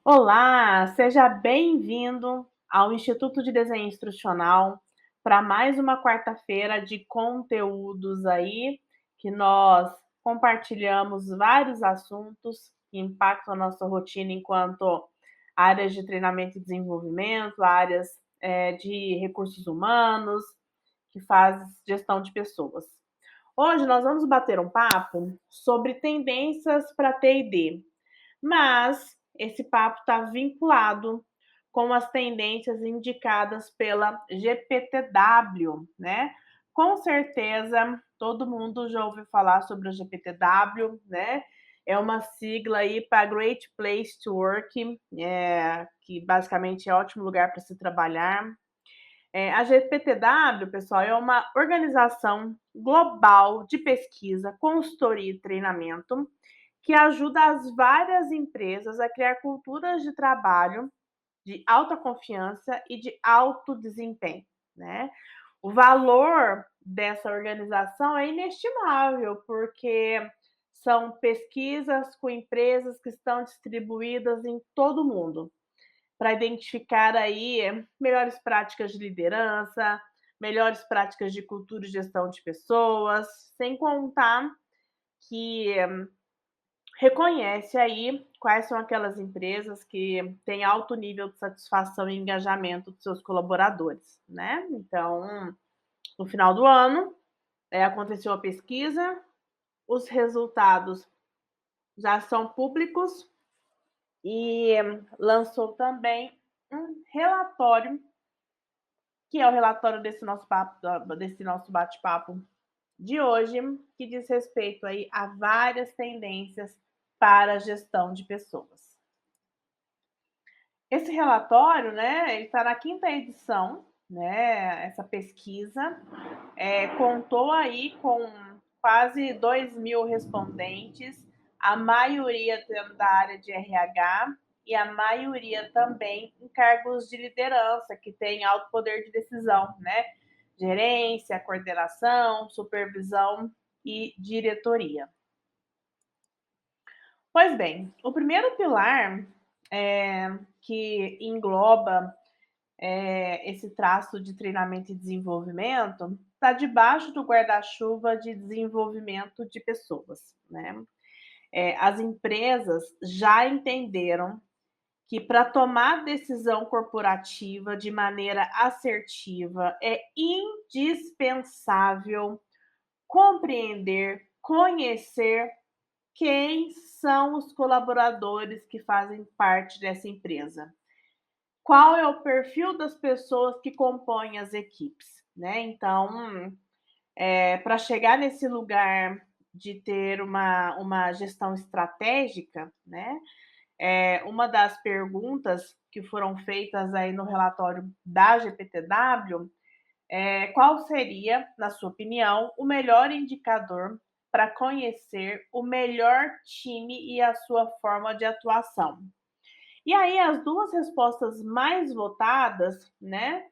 Olá, seja bem-vindo ao Instituto de Desenho Instrucional para mais uma quarta-feira de conteúdos aí, que nós compartilhamos vários assuntos que impactam a nossa rotina enquanto áreas de treinamento e desenvolvimento, áreas de recursos humanos, que faz gestão de pessoas. Hoje nós vamos bater um papo sobre tendências para T&D, mas esse papo está vinculado com as tendências indicadas pela GPTW, né? Com certeza todo mundo já ouviu falar sobre o GPTW, né? É uma sigla aí para Great Place to Work, que basicamente é ótimo lugar para se trabalhar. A GPTW, pessoal, é uma organização global de pesquisa, consultoria e treinamento que ajuda as várias empresas a criar culturas de trabalho de alta confiança e de alto desempenho, né? O valor dessa organização é inestimável, porque são pesquisas com empresas que estão distribuídas em todo o mundo, para identificar aí melhores práticas de liderança, melhores práticas de cultura e gestão de pessoas, sem contar que reconhece aí quais são aquelas empresas que têm alto nível de satisfação e engajamento dos seus colaboradores, né? Então, no final do ano, aconteceu a pesquisa, os resultados já são públicos e lançou também um relatório, que é o relatório desse nosso bate-papo de hoje, que diz respeito aí a várias tendências para a gestão de pessoas. Esse relatório, né, ele está na quinta edição, né? Essa pesquisa contou aí com quase 2.000 respondentes, a maioria da área de RH e a maioria também em cargos de liderança, que tem alto poder de decisão, né? Gerência, coordenação, supervisão e diretoria. Pois bem, o primeiro pilar que engloba esse traço de treinamento e desenvolvimento está debaixo do guarda-chuva de desenvolvimento de pessoas, né? As empresas já entenderam que para tomar decisão corporativa de maneira assertiva é indispensável compreender, conhecer quem são os colaboradores que fazem parte dessa empresa. Qual é o perfil das pessoas que compõem as equipes, né? Então, para chegar nesse lugar de ter uma gestão estratégica, né? Uma das perguntas que foram feitas aí no relatório da GPTW qual seria, na sua opinião, o melhor indicador para conhecer o melhor time e a sua forma de atuação? E aí as duas respostas mais votadas, né,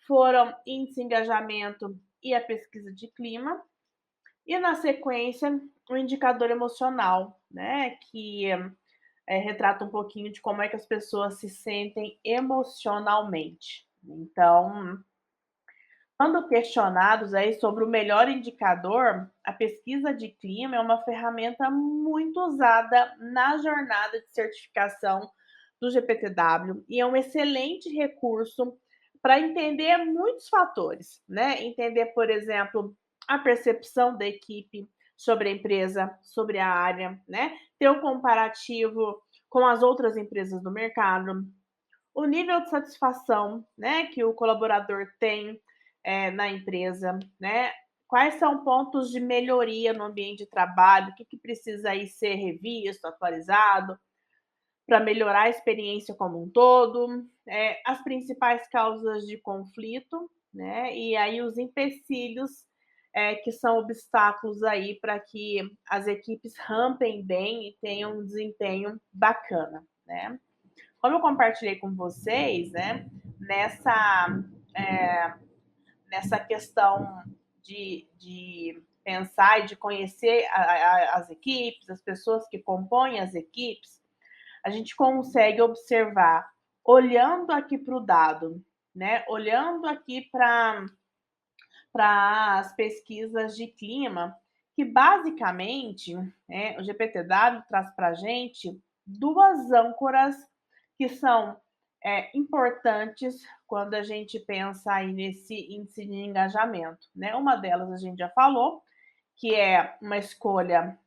foram índice de engajamento e a pesquisa de clima, e na sequência o indicador emocional, né, que retrata um pouquinho de como é que as pessoas se sentem emocionalmente. Então, quando questionados aí sobre o melhor indicador, a pesquisa de clima é uma ferramenta muito usada na jornada de certificação do GPTW e é um excelente recurso para entender muitos fatores, né? Entender, por exemplo, a percepção da equipe sobre a empresa, sobre a área, né? Ter um comparativo com as outras empresas do mercado, o nível de satisfação, né, que o colaborador tem na empresa, né? Quais são pontos de melhoria no ambiente de trabalho, o que precisa aí ser revisto, atualizado, para melhorar a experiência como um todo, as principais causas de conflito, né? E aí os empecilhos que são obstáculos aí para que as equipes rampem bem e tenham um desempenho bacana, né? Como eu compartilhei com vocês, né, nessa, é, nessa questão de pensar e de conhecer as equipes, as pessoas que compõem as equipes, a gente consegue observar, olhando aqui para o dado, né, olhando aqui para as pesquisas de clima, que basicamente, o GPTW traz para a gente duas âncoras que são importantes quando a gente pensa aí nesse índice de engajamento, né? Uma delas a gente já falou, que é uma escolha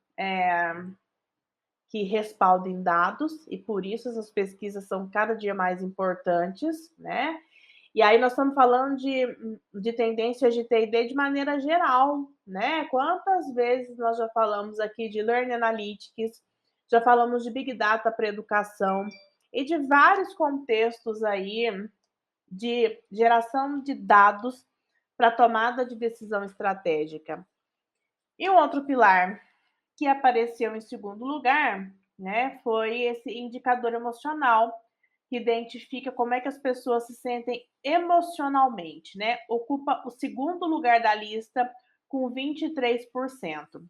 que respalda em dados, e por isso essas pesquisas são cada dia mais importantes, né? E aí nós estamos falando de tendências de TD de maneira geral, né? Quantas vezes nós já falamos aqui de Learning Analytics, já falamos de Big Data para educação e de vários contextos aí de geração de dados para tomada de decisão estratégica. E um outro pilar que apareceu em segundo lugar, né, foi esse indicador emocional, que identifica como é que as pessoas se sentem emocionalmente, né? Ocupa o segundo lugar da lista com 23%.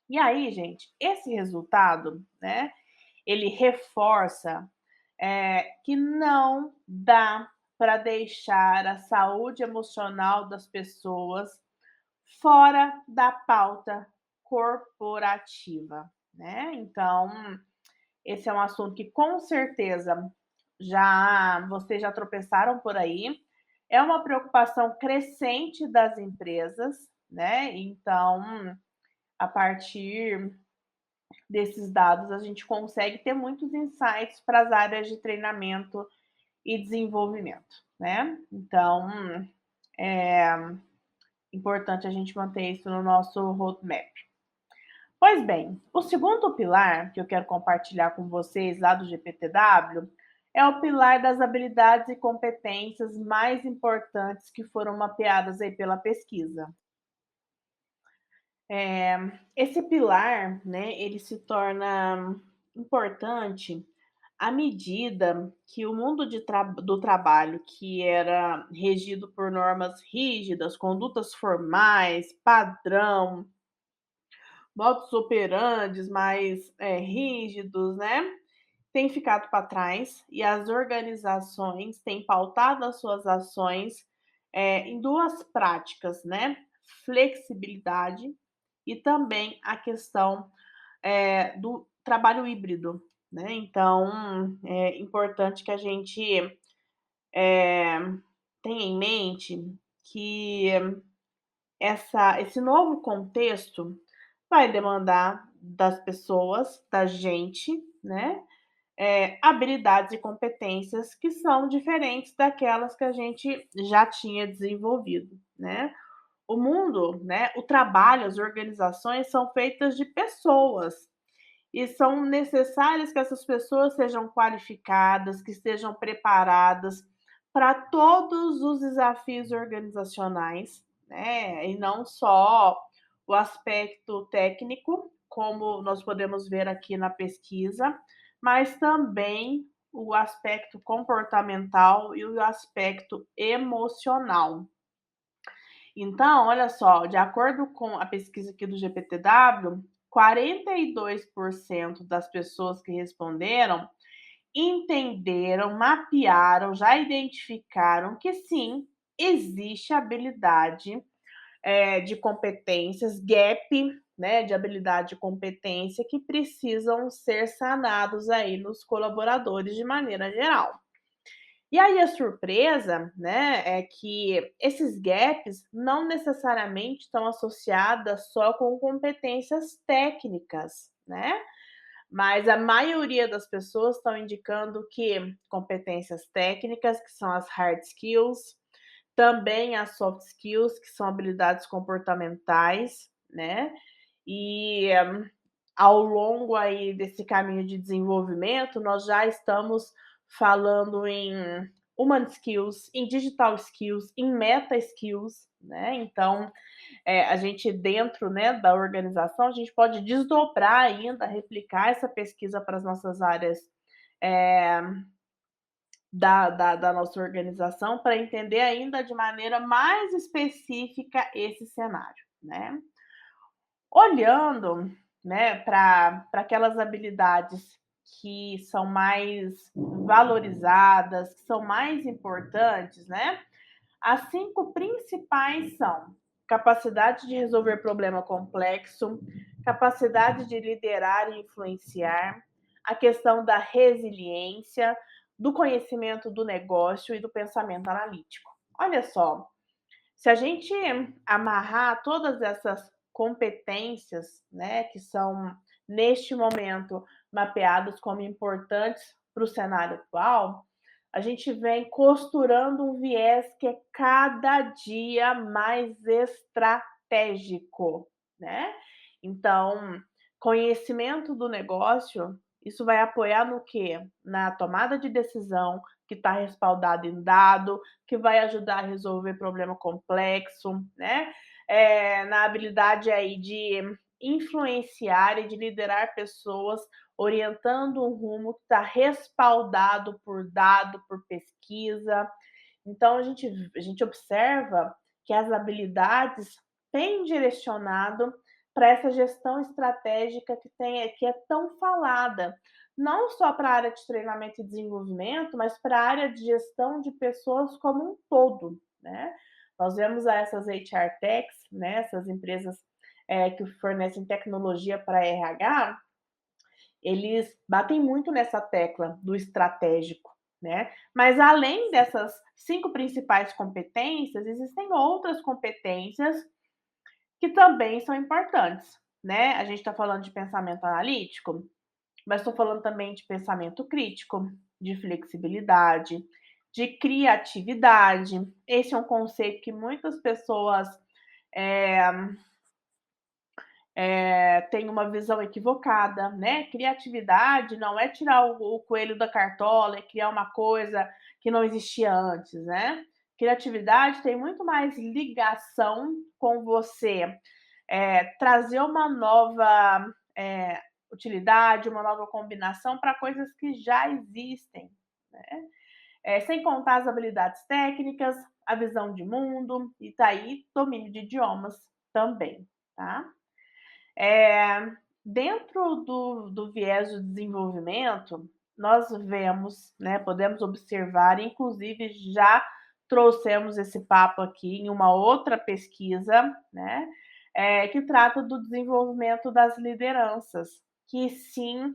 E aí, gente, esse resultado, né, ele reforça que não dá para deixar a saúde emocional das pessoas fora da pauta corporativa, né? Então, esse é um assunto que com certeza vocês já tropeçaram por aí. É uma preocupação crescente das empresas, né? Então, a partir desses dados, a gente consegue ter muitos insights para as áreas de treinamento e desenvolvimento, né? Então, é importante a gente manter isso no nosso roadmap. Pois bem, o segundo pilar que eu quero compartilhar com vocês lá do GPTW é o pilar das habilidades e competências mais importantes que foram mapeadas aí pela pesquisa. Esse pilar, né, ele se torna importante à medida que o mundo do trabalho, que era regido por normas rígidas, condutas formais, padrão, modus operandi mais rígidos, né, tem ficado para trás e as organizações têm pautado as suas ações em duas práticas, né? Flexibilidade e também a questão do trabalho híbrido, né? Então é importante que a gente tenha em mente que esse novo contexto vai demandar das pessoas, da gente, né? Habilidades e competências que são diferentes daquelas que a gente já tinha desenvolvido, né? O mundo, né, o trabalho, as organizações são feitas de pessoas e são necessárias que essas pessoas sejam qualificadas, que estejam preparadas para todos os desafios organizacionais, né? E não só o aspecto técnico, como nós podemos ver aqui na pesquisa, mas também o aspecto comportamental e o aspecto emocional. Então, olha só, de acordo com a pesquisa aqui do GPTW, 42% das pessoas que responderam entenderam, mapearam, já identificaram que sim, existe habilidade de competências, gap, né, de habilidade e competência que precisam ser sanados aí nos colaboradores de maneira geral. E aí a surpresa, né, é que esses gaps não necessariamente estão associadas só com competências técnicas, né? Mas a maioria das pessoas estão indicando que competências técnicas, que são as hard skills, também as soft skills, que são habilidades comportamentais, né? E ao longo aí desse caminho de desenvolvimento, nós já estamos falando em human skills, em digital skills, em meta skills, né? Então, a gente dentro, né, da organização, a gente pode desdobrar ainda, replicar essa pesquisa para as nossas áreas eh, da nossa organização, para entender ainda de maneira mais específica esse cenário, né? Olhando, né, para aquelas habilidades que são mais valorizadas, que são mais importantes, né? As 5 principais são: capacidade de resolver problema complexo, capacidade de liderar e influenciar, a questão da resiliência, do conhecimento do negócio e do pensamento analítico. Olha só, se a gente amarrar todas essas competências, né, que são neste momento mapeadas como importantes para o cenário atual, a gente vem costurando um viés que é cada dia mais estratégico, né? Então, conhecimento do negócio, isso vai apoiar no quê? Na tomada de decisão que está respaldada em dado, que vai ajudar a resolver problema complexo, né? Na habilidade aí de influenciar e de liderar pessoas, orientando um rumo que está respaldado por dado, por pesquisa. Então a gente observa que as habilidades têm direcionado para essa gestão estratégica que é tão falada, não só para a área de treinamento e desenvolvimento, mas para a área de gestão de pessoas como um todo, né? Nós vemos essas HR Techs, né, essas empresas que fornecem tecnologia para RH, eles batem muito nessa tecla do estratégico, né? Mas além dessas 5 principais competências, existem outras competências que também são importantes, né? A gente está falando de pensamento analítico, mas estou falando também de pensamento crítico, de flexibilidade, de criatividade. Esse é um conceito que muitas pessoas é, têm uma visão equivocada, né? Criatividade não é tirar o coelho da cartola e criar uma coisa que não existia antes, né? Criatividade tem muito mais ligação com você trazer uma nova utilidade, uma nova combinação para coisas que já existem, né? Sem contar as habilidades técnicas, a visão de mundo e tá aí domínio de idiomas também, tá? É, dentro do viés do desenvolvimento, nós vemos, né, podemos observar, inclusive já trouxemos esse papo aqui em uma outra pesquisa, né, que trata do desenvolvimento das lideranças, que sim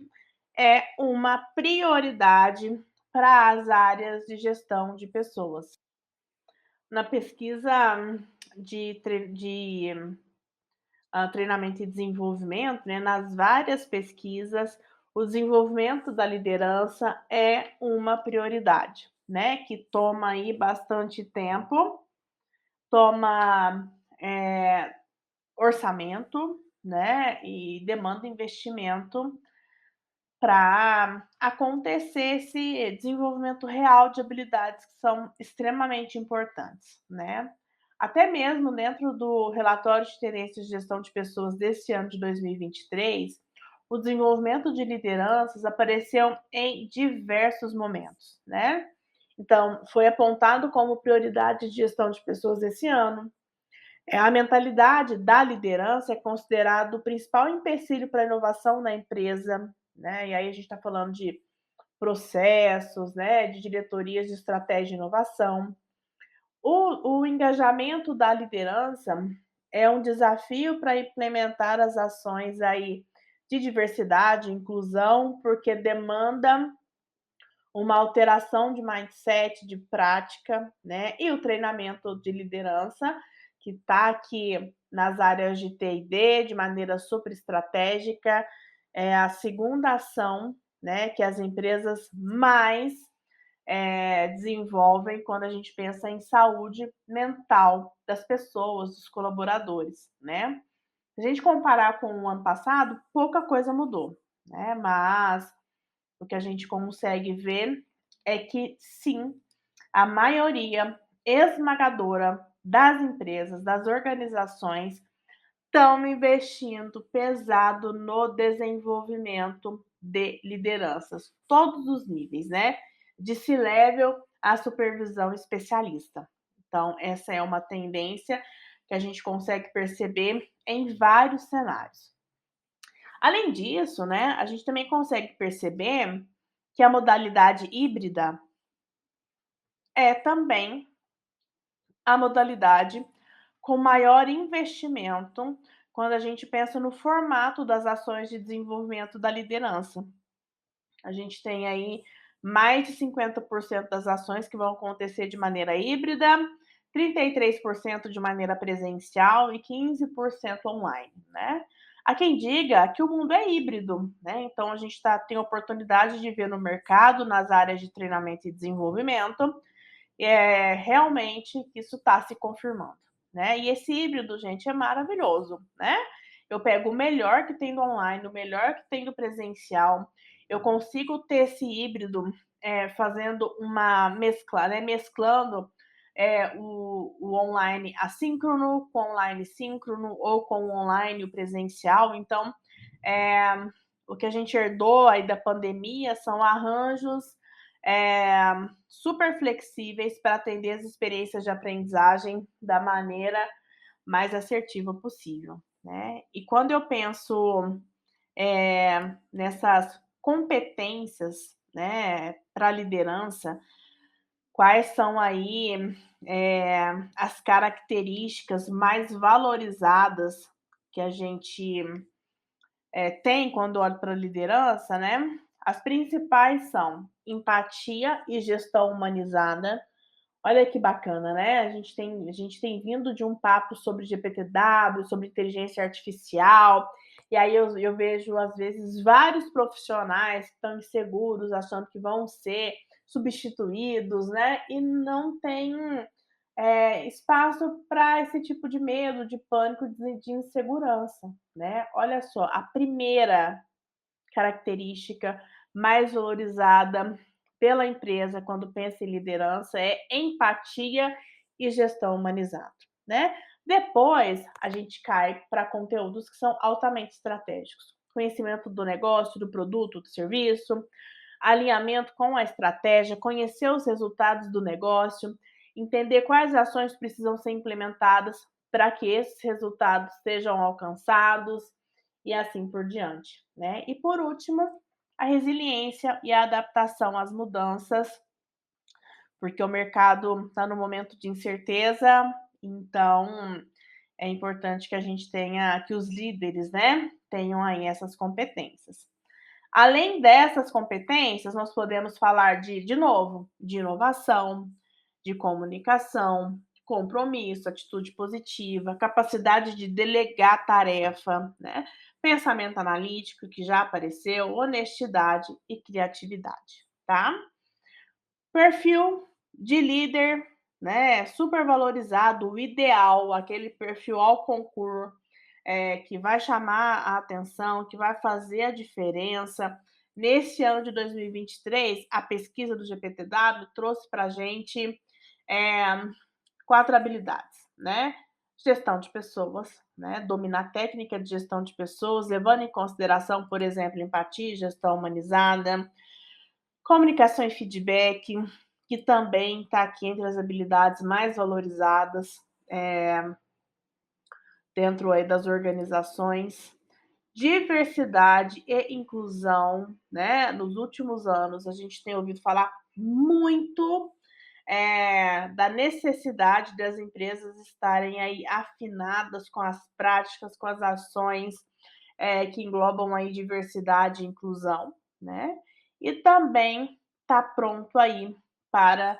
é uma prioridade para as áreas de gestão de pessoas. Na pesquisa de treinamento e desenvolvimento, né, nas várias pesquisas, o desenvolvimento da liderança é uma prioridade, né, que toma aí bastante tempo, toma orçamento, né, e demanda investimento para acontecer esse desenvolvimento real de habilidades que são extremamente importantes, né. Até mesmo dentro do relatório de tendências de gestão de pessoas desse ano de 2023, o desenvolvimento de lideranças apareceu em diversos momentos, né. Então, foi apontado como prioridade de gestão de pessoas esse ano. A mentalidade da liderança é considerado o principal empecilho para a inovação na empresa, né, e aí a gente está falando de processos, né, de diretorias de estratégia e inovação. O engajamento da liderança é um desafio para implementar as ações aí de diversidade e inclusão, porque demanda uma alteração de mindset, de prática, né, e o treinamento de liderança, que está aqui nas áreas de T&D de maneira super estratégica, é a segunda ação, né, que as empresas mais desenvolvem quando a gente pensa em saúde mental das pessoas, dos colaboradores, né. Se a gente comparar com o ano passado, pouca coisa mudou, né, mas o que a gente consegue ver é que sim, a maioria esmagadora das empresas, das organizações, estão investindo pesado no desenvolvimento de lideranças, todos os níveis, né? De C-level a supervisão especialista. Então, essa é uma tendência que a gente consegue perceber em vários cenários. Além disso, né, a gente também consegue perceber que a modalidade híbrida é também a modalidade com maior investimento quando a gente pensa no formato das ações de desenvolvimento da liderança. A gente tem aí mais de 50% das ações que vão acontecer de maneira híbrida, 33% de maneira presencial e 15% online, né. Há quem diga que o mundo é híbrido, né, então a gente tem a oportunidade de ver no mercado, nas áreas de treinamento e desenvolvimento, realmente isso está se confirmando, né. E esse híbrido, gente, é maravilhoso, né. Eu pego o melhor que tem do online, o melhor que tem do presencial, eu consigo ter esse híbrido, fazendo uma mescla né, mesclando, o online assíncrono com o online síncrono ou com o online e o presencial. Então, eh, o que a gente herdou aí da pandemia são arranjos, super flexíveis para atender as experiências de aprendizagem da maneira mais assertiva possível, né. E quando eu penso, nessas competências, né, para liderança, quais são aí, as características mais valorizadas que a gente, tem quando olha para a liderança, né. As principais são empatia e gestão humanizada. Olha que bacana, né? A gente tem vindo de um papo sobre GPTW, sobre inteligência artificial, e aí eu vejo, às vezes, vários profissionais que estão inseguros, achando que vão ser substituídos, né? E não tem espaço para esse tipo de medo, de pânico, de insegurança, né? Olha só, a primeira característica mais valorizada pela empresa quando pensa em liderança é empatia e gestão humanizada, né? Depois a gente cai para conteúdos que são altamente estratégicos. Conhecimento do negócio, do produto, do serviço, alinhamento com a estratégia, conhecer os resultados do negócio, entender quais ações precisam ser implementadas para que esses resultados sejam alcançados e assim por diante, né? E por último, a resiliência e a adaptação às mudanças, porque o mercado está no momento de incerteza, então é importante que a gente tenha, que os líderes, né, tenham aí essas competências. Além dessas competências, nós podemos falar de novo, de inovação, de comunicação, compromisso, atitude positiva, capacidade de delegar tarefa, né? Pensamento analítico, que já apareceu, honestidade e criatividade, tá? Perfil de líder, né? Super valorizado, o ideal, aquele perfil ao concurso, que vai chamar a atenção, que vai fazer a diferença. Nesse ano de 2023, a pesquisa do GPTW trouxe para a gente é, 4 habilidades, né? Gestão de pessoas, né? Dominar a técnica de gestão de pessoas, levando em consideração, por exemplo, empatia, gestão humanizada, comunicação e feedback, que também está aqui entre as habilidades mais valorizadas dentro aí das organizações. Diversidade e inclusão, né? Nos últimos anos, a gente tem ouvido falar muito da necessidade das empresas estarem aí afinadas com as práticas, com as ações que englobam aí diversidade e inclusão, né? E também está pronto aí para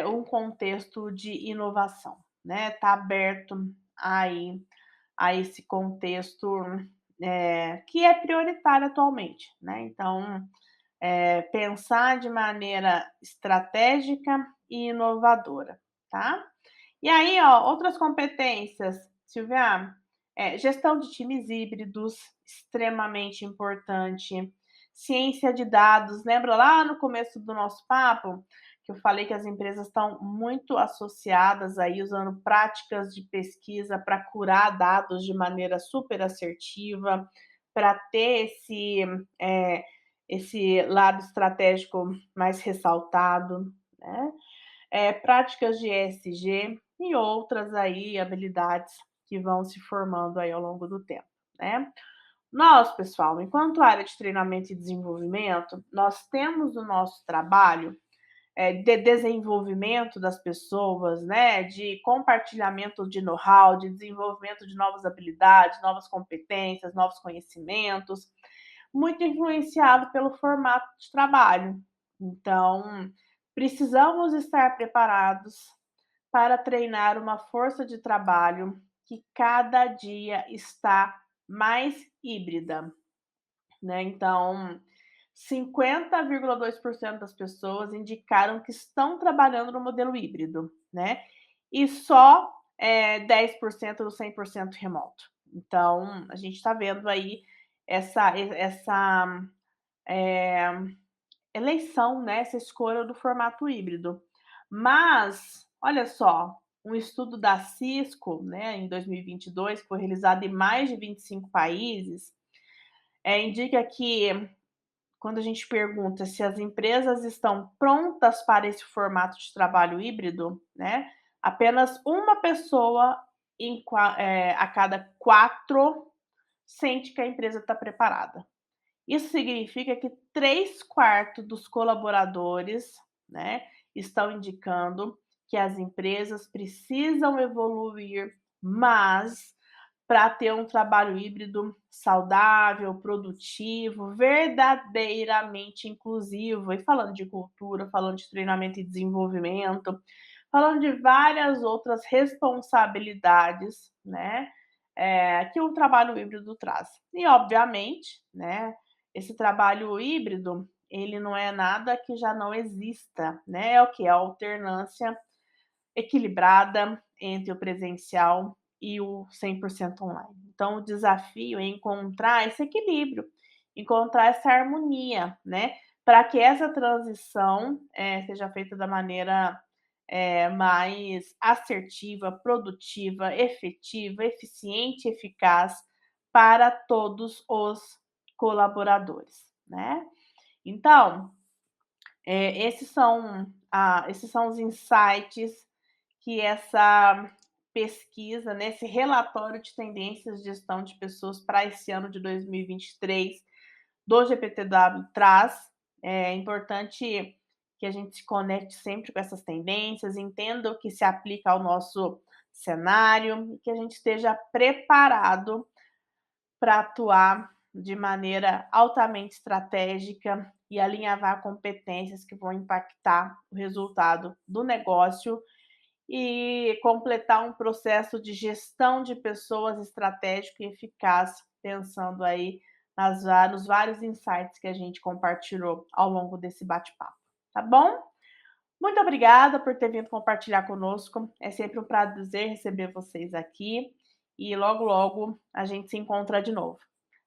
um contexto de inovação, né? Está aberto aí a esse contexto que é prioritário atualmente, né? Então, pensar de maneira estratégica e inovadora, tá? E aí, ó, outras competências, Silvia, gestão de times híbridos, extremamente importante. Ciência de dados, lembra lá no começo do nosso papo que eu falei que as empresas estão muito associadas aí, usando práticas de pesquisa para curar dados de maneira super assertiva, para ter esse lado estratégico mais ressaltado, né? Práticas de ESG e outras aí habilidades que vão se formando aí ao longo do tempo, né? Nós, pessoal, enquanto área de treinamento e desenvolvimento, nós temos o nosso trabalho de desenvolvimento das pessoas, né, de compartilhamento de know-how, de desenvolvimento de novas habilidades, novas competências, novos conhecimentos, muito influenciado pelo formato de trabalho. Então, precisamos estar preparados para treinar uma força de trabalho que cada dia está mais híbrida, né? Então, 50,2% das pessoas indicaram que estão trabalhando no modelo híbrido, né? E só 10% do 100% remoto. Então, a gente está vendo aí essa eh, eleição, né? Essa escolha do formato híbrido. Mas, olha só, um estudo da Cisco, né, em 2022, que foi realizado em mais de 25 países, indica que quando a gente pergunta se as empresas estão prontas para esse formato de trabalho híbrido, né, apenas uma pessoa a cada 4 sente que a empresa está preparada. Isso significa que 3/4 dos colaboradores, né, estão indicando que as empresas precisam evoluir mais para ter um trabalho híbrido saudável, produtivo, verdadeiramente inclusivo. E falando de cultura, falando de treinamento e desenvolvimento, falando de várias outras responsabilidades, né, que o trabalho híbrido traz. E obviamente, né, esse trabalho híbrido, ele não é nada que já não exista, né, é o que? É a alternância equilibrada entre o presencial e o 100% online. Então o desafio é encontrar esse equilíbrio, encontrar essa harmonia, né, para que essa transição, seja feita da maneira, mais assertiva, produtiva, efetiva, eficiente e eficaz para todos os colaboradores, né. Então, esses são os insights que essa pesquisa, né, esse relatório de tendências de gestão de pessoas para esse ano de 2023 do GPTW traz. É importante que a gente se conecte sempre com essas tendências, entenda o que se aplica ao nosso cenário e que a gente esteja preparado para atuar de maneira altamente estratégica e alinhavar competências que vão impactar o resultado do negócio e completar um processo de gestão de pessoas estratégico e eficaz, pensando aí nos vários insights que a gente compartilhou ao longo desse bate-papo, tá bom? Muito obrigada por ter vindo compartilhar conosco. É sempre um prazer receber vocês aqui e logo, logo a gente se encontra de novo.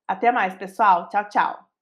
Até mais, pessoal. Tchau, tchau.